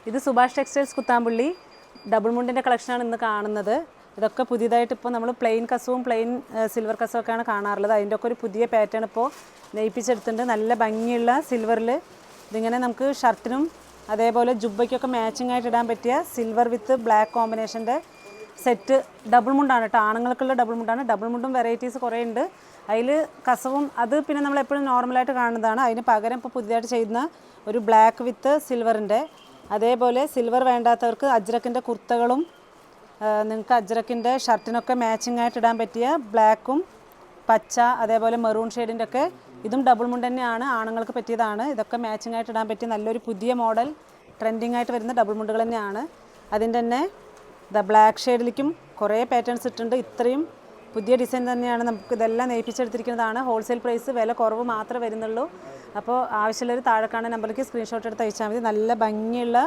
ഇത് Subhash textiles Kuthampully double മുണ്ടിൻ്റെ കളക്ഷനാണ് ഇന്ന് കാണുന്നത്. ഇതൊക്കെ പുതിയതായിട്ട് ഇപ്പോൾ നമ്മൾ പ്ലെയിൻ കസവും പ്ലെയിൻ സിൽവർ കസവും ഒക്കെയാണ് കാണാറുള്ളത്. അതിൻ്റെ ഒക്കെ ഒരു പുതിയ പാറ്റേൺ ഇപ്പോൾ നെയ്പ്പിച്ചെടുത്തിട്ടുണ്ട്. നല്ല ഭംഗിയുള്ള സിൽവറിൽ ഇതിങ്ങനെ നമുക്ക് ഷർട്ടിനും അതേപോലെ ജുബയ്ക്കൊക്കെ മാച്ചിങ് ആയിട്ട് ഇടാൻ പറ്റിയ സിൽവർ വിത്ത് ബ്ലാക്ക് കോമ്പിനേഷൻ്റെ സെറ്റ് ഡബിൾ മുണ്ടാണ് കേട്ടോ. ആണുങ്ങൾക്കുള്ള ഡബിൾ മുണ്ടാണ്. ഡബിൾ മുണ്ടും വെറൈറ്റീസ് കുറേ ഉണ്ട്. അതിൽ കസവും അത് പിന്നെ നമ്മൾ എപ്പോഴും നോർമലായിട്ട് കാണുന്നതാണ്. അതിന് പകരം ഇപ്പോൾ പുതിയതായിട്ട് ചെയ്യുന്ന ഒരു ബ്ലാക്ക് വിത്ത് സിൽവറിൻ്റെ, അതേപോലെ സിൽവർ വേണ്ടാത്തവർക്ക് അജ്രക്കിൻ്റെ കുർത്തകളും നിങ്ങൾക്ക് അജ്രക്കിൻ്റെ ഷർട്ടിനൊക്കെ മാച്ചിങ് ആയിട്ട് ഇടാൻ പറ്റിയ ബ്ലാക്കും പച്ച അതേപോലെ മെറൂൺ ഷെയ്ഡിൻ്റെ ഒക്കെ ഇതും ഡബിൾ മുണ്ട് തന്നെയാണ്, ആണുങ്ങൾക്ക് പറ്റിയതാണ്. ഇതൊക്കെ മാച്ചിങ് ആയിട്ട് ഇടാൻ പറ്റിയ നല്ലൊരു പുതിയ മോഡൽ ട്രെൻഡിങ് ആയിട്ട് വരുന്ന ഡബിൾ മുണ്ടുകൾ തന്നെയാണ്. അതിൻ്റെ തന്നെ ബ്ലാക്ക് ഷെയ്ഡിലേക്കും കുറേ പാറ്റേൺസ് ഇട്ടുണ്ട്. ഇത്രയും പുതിയ ഡിസൈൻ തന്നെയാണ്. നമുക്ക് ഇതെല്ലാം നെയ്പ്പിച്ചെടുത്തിരിക്കുന്നതാണ്. ഹോൾസെയിൽ പ്രൈസ്, വില കുറവ് മാത്രമേ വരുന്നുള്ളൂ. അപ്പോൾ ആവശ്യമുള്ളൊരു താഴെ കാണുന്ന നമ്പറിലേക്ക് സ്ക്രീൻഷോട്ട് എടുത്ത് അയച്ചാൽ മതി. നല്ല ഭംഗിയുള്ള